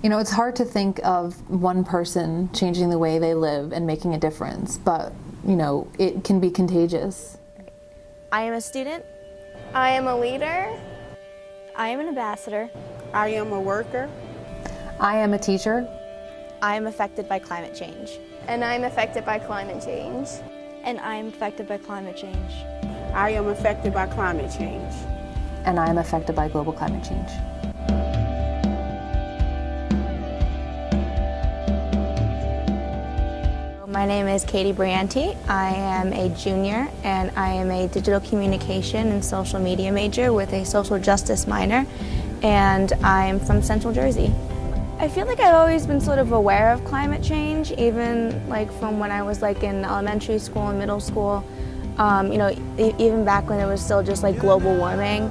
You know, it's hard to think of one person changing the way they live and making a difference, but, you know, it can be contagious. I am a student. I am a leader. I am an ambassador. I am a worker. I am a teacher. I am affected by climate change. And I'm affected by climate change. And I am affected by climate change. I am affected by climate change. And I am affected by global climate change. My name is Katie Brianti. I am a junior and I am a digital communication and social media major with a social justice minor, and I'm from Central Jersey. I feel like I've always been sort of aware of climate change, even like from when I was like in elementary school and middle school. You know, even back when it was still just like global warming.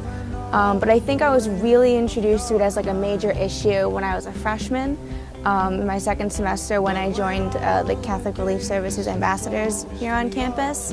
But I think I was really introduced to it as like a major issue when I was a freshman. In my second semester when I joined the Catholic Relief Services Ambassadors here on campus.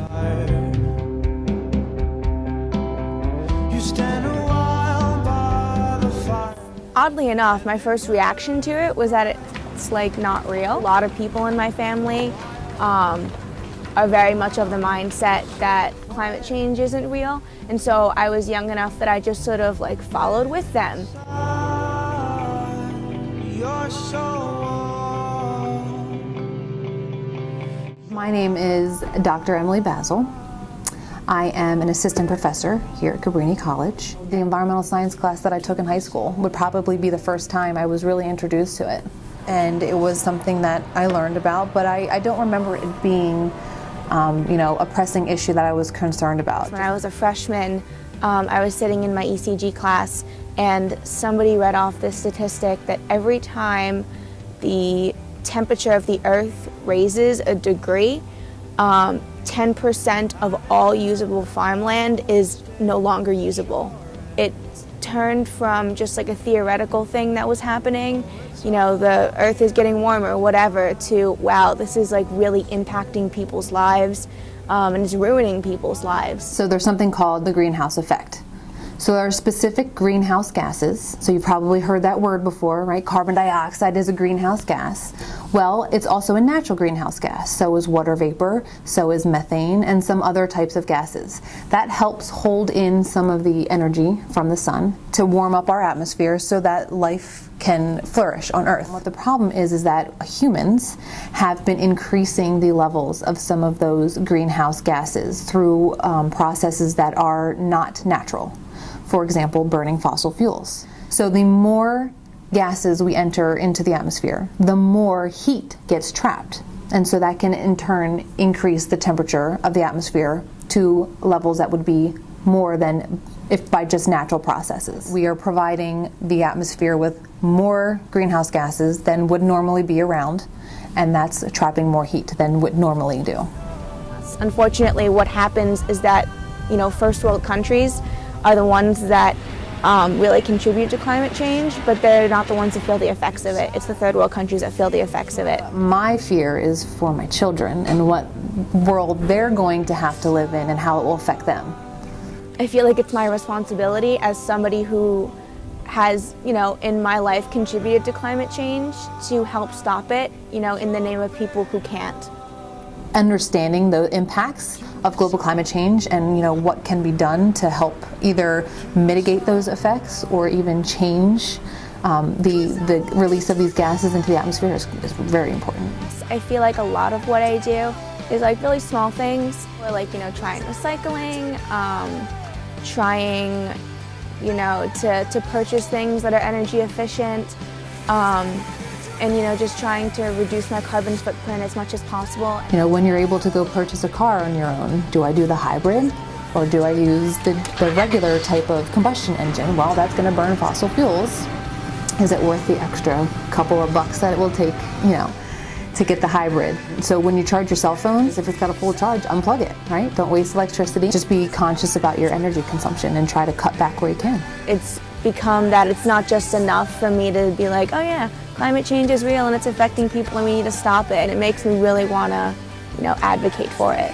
Oddly enough, my first reaction to it was that it's like not real. A lot of people in my family are very much of the mindset that climate change isn't real, and so I was young enough that I just sort of like followed with them. My name is Dr. Emily Basil. I am an assistant professor here at Cabrini College. The environmental science class that I took in high school would probably be the first time I was really introduced to it. And it was something that I learned about, but I don't remember it being you know, a pressing issue that I was concerned about. When I was a freshman, I was sitting in my ECG class and somebody read off this statistic that every time the temperature of the Earth raises a degree, 10% of all usable farmland is no longer usable. It turned from just like a theoretical thing that was happening, you know, the Earth is getting warmer, whatever, to wow, this is like really impacting people's lives and it's ruining people's lives. So there's something called the greenhouse effect. So there are specific greenhouse gases. So you've probably heard that word before, right? Carbon dioxide is a greenhouse gas. Well, it's also a natural greenhouse gas. So is water vapor, so is methane, and some other types of gases. That helps hold in some of the energy from the sun to warm up our atmosphere so that life can flourish on Earth. What the problem is that humans have been increasing the levels of some of those greenhouse gases through processes that are not natural. For example, burning fossil fuels. So the more gases we enter into the atmosphere, the more heat gets trapped. And so that can in turn increase the temperature of the atmosphere to levels that would be more than if by just natural processes. We are providing the atmosphere with more greenhouse gases than would normally be around, and that's trapping more heat than would normally do. Unfortunately, what happens is that, you know, first world countries are the ones that really contribute to climate change, but they're not the ones that feel the effects of it. It's the third world countries that feel the effects of it. My fear is for my children and what world they're going to have to live in and how it will affect them. I feel like it's my responsibility as somebody who has, you know, in my life contributed to climate change to help stop it, you know, in the name of people who can't. Understanding the impacts of global climate change and, you know, what can be done to help either mitigate those effects or even change the release of these gases into the atmosphere is very important. I feel like a lot of what I do is like really small things, or like, you know, trying recycling, trying, you know, to purchase things that are energy efficient, and, you know, just trying to reduce my carbon footprint as much as possible. You know, when you're able to go purchase a car on your own, do I do the hybrid or do I use the regular type of combustion engine? Well, that's going to burn fossil fuels. Is it worth the extra couple of bucks that it will take, you know, to get the hybrid? So when you charge your cell phones, if it's got a full charge, unplug it, right? Don't waste electricity. Just be conscious about your energy consumption and try to cut back where you can. It's become that it's not just enough for me to be like, oh yeah, climate change is real and it's affecting people and we need to stop it. And it makes me really want to, you know, advocate for it.